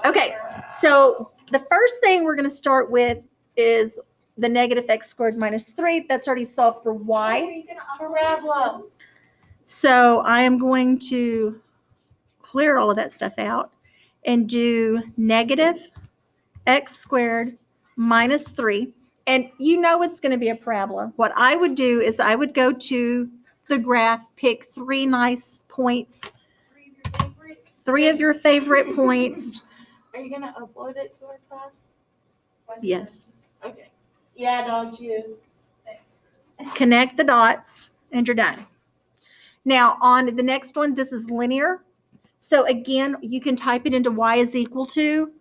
Okay, so the first thing we're going to start with is the negative x squared minus 3. That's already solved for y. Parabola. So I am going to clear all of that stuff out and do negative x squared minus 3. And you know it's going to be a parabola. What I would do is I would go to the graph, pick 3 nice points, 3 of your favorite points. Are you gonna upload it to our class? Yes. Okay. Yeah, don't you? Connect the dots, and you're done. Now, on the next one, this is linear. So again, you can type it into y is equal to.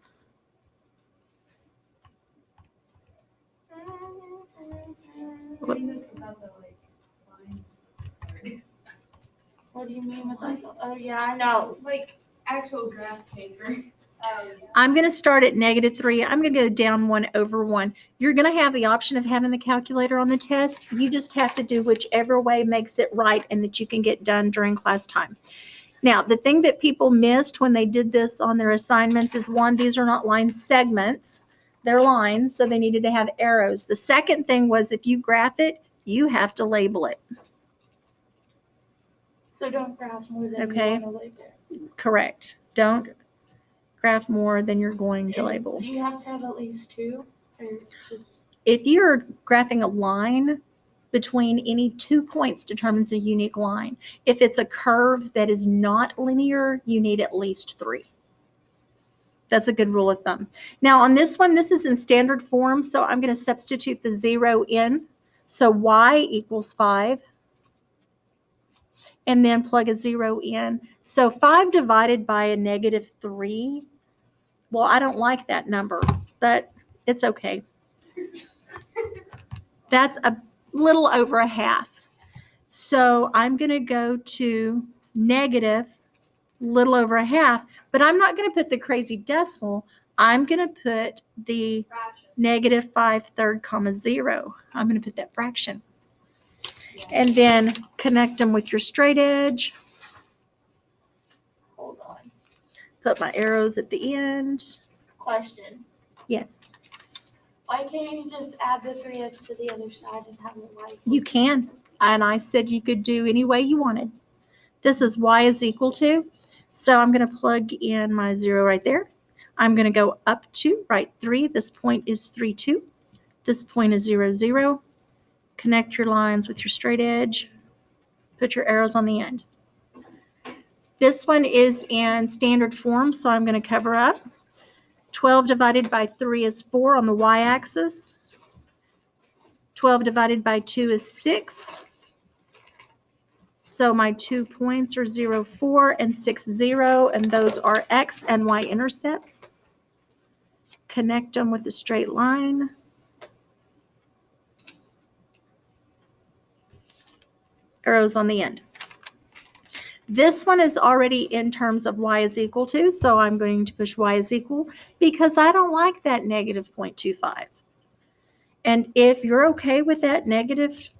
What do you mean with like? Oh yeah, I know. Like actual graph paper. I'm going to start at negative 3. I'm going to go down 1 over 1. You're going to have the option of having the calculator on the test. You just have to do whichever way makes it right and that you can get done during class time. Now, the thing that people missed when they did this on their assignments is, one, these are not line segments. They're lines, so they needed to have arrows. The second thing was, if you graph it, you have to label it. So don't graph more than Okay. you want to label. Correct. Don't graph more than you're going to label. Do you have to have at least 2, or just? If you're graphing a line, between any 2 points determines a unique line. If it's a curve that is not linear, you need at least 3. That's a good rule of thumb. Now on this one, this is in standard form, so I'm going to substitute the 0 in. So y equals 5. And then plug a 0 in. So 5 divided by a negative 3. Well, I don't like that number, but it's okay. That's a little over a half. So I'm going to go to negative little over a half, but I'm not going to put the crazy decimal. I'm going to put the negative 5/3 comma 0. I'm going to put that fraction. And then connect them with your straight edge. Hold on. Put my arrows at the end. Question. Yes, Why can't you just add the 3x to the other side and have it y? you can. And I said you could do any way you wanted. This is y is equal to. So I'm going to plug in my 0 right there. I'm going to go up to right 3. This point is 3, 2. This point is 0, 0. Connect your lines with your straight edge. Put your arrows on the end. This one is in standard form, so I'm going to cover up. 12 divided by 3 is 4 on the y-axis. 12 divided by 2 is 6. So my 2 points are 0, 4 and 6, 0, and those are x and y intercepts. Connect them with a straight line. Arrows on the end. This one is already in terms of y is equal to, so I'm going to push y is equal because I don't like that negative 0.25. And if you're okay with that negative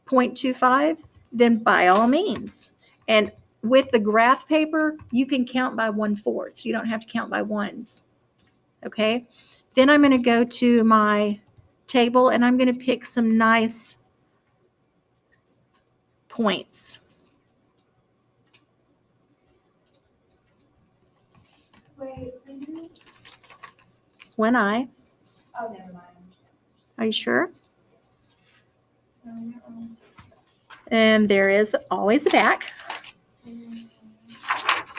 0.25, then by all means. And with the graph paper, you can count by 1/4. You don't have to count by ones. Okay? Then I'm going to go to my table and I'm going to pick some nice points. Wait. When I, Oh, never mind. are you sure? And there is always a back.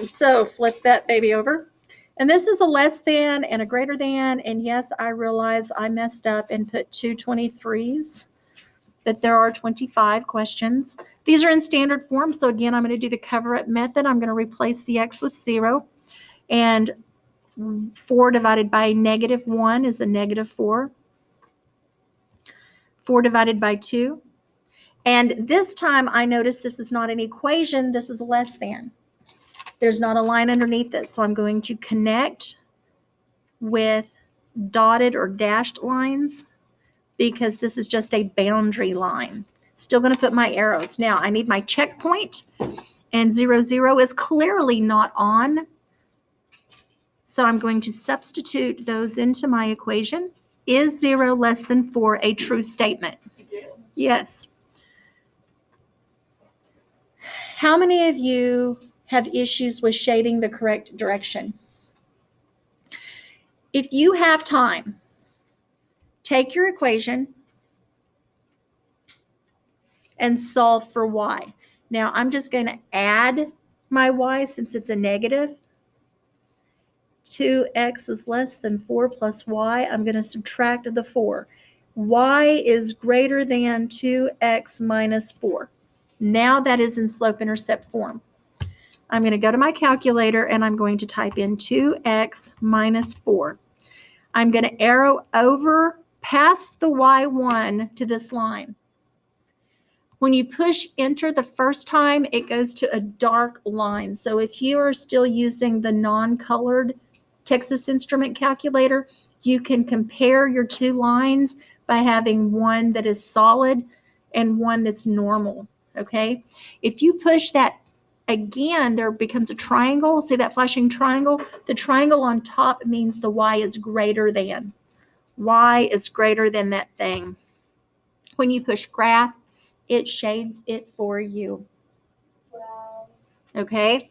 So flip that baby over. And this is a less than and a greater than. And yes, I realize I messed up and put 2 23s, but there are 25 questions. These are in standard form. So again, I'm going to do the cover up method. I'm going to replace the x with 0. And 4 divided by negative 1 is a negative 4. 4 divided by 2. And this time I notice this is not an equation. This is less than. There's not a line underneath it. So I'm going to connect with dotted or dashed lines because this is just a boundary line. Still going to put my arrows. Now I need my checkpoint, and 0, 0 is clearly not on. So I'm going to substitute those into my equation. Is 0 less than 4 a true statement? Yes. Yes. How many of you have issues with shading the correct direction? If you have time, take your equation and solve for y. Now I'm just going to add my y since it's a negative. 2x is less than 4 plus y. I'm going to subtract the 4. Y is greater than 2x minus 4. Now that is in slope-intercept form. I'm going to go to my calculator and I'm going to type in 2x minus 4. I'm going to arrow over past the y1 to this line. When you push enter the first time, it goes to a dark line. So if you are still using the non-colored Texas Instrument calculator, you can compare your two lines by having one that is solid and one that's normal, okay? If you push that again, there becomes a triangle. See that flashing triangle? The triangle on top means the y is greater than. Y is greater than that thing. When you push graph, it shades it for you. Wow. Okay?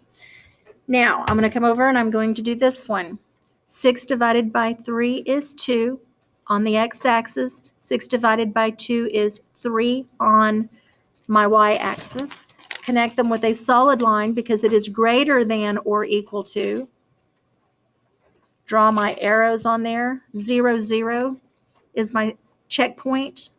Now, I'm going to come over and I'm going to do this one. 6 divided by 3 is 2 on the x-axis. 6 divided by 2 is 3 on my y-axis. Connect them with a solid line because it is greater than or equal to. Draw my arrows on there. 0, 0 is my checkpoint.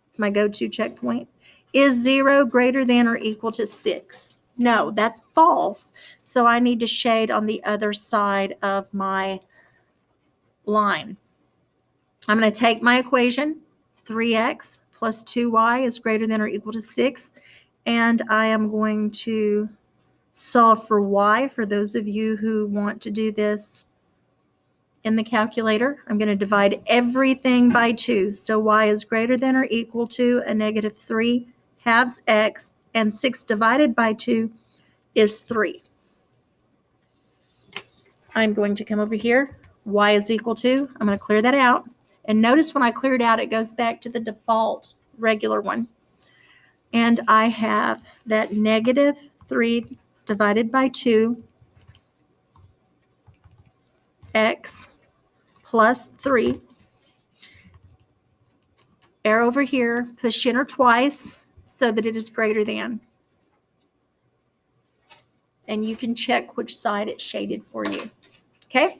It's my go-to checkpoint. Is 0 greater than or equal to 6? No, that's false. So I need to shade on the other side of my line. I'm going to take my equation, 3x plus 2y is greater than or equal to 6, and I am going to solve for y for those of you who want to do this in the calculator. I'm going to divide everything by 2. So y is greater than or equal to a negative 3 halves x, and 6 divided by 2 is 3. I'm going to come over here. Y is equal to, I'm going to clear that out. And notice when I clear it out, it goes back to the default regular one. And I have that negative 3 divided by 2 x plus 3. Arrow over here, push enter twice so that it is greater than. And you can check which side it's shaded for you. Okay?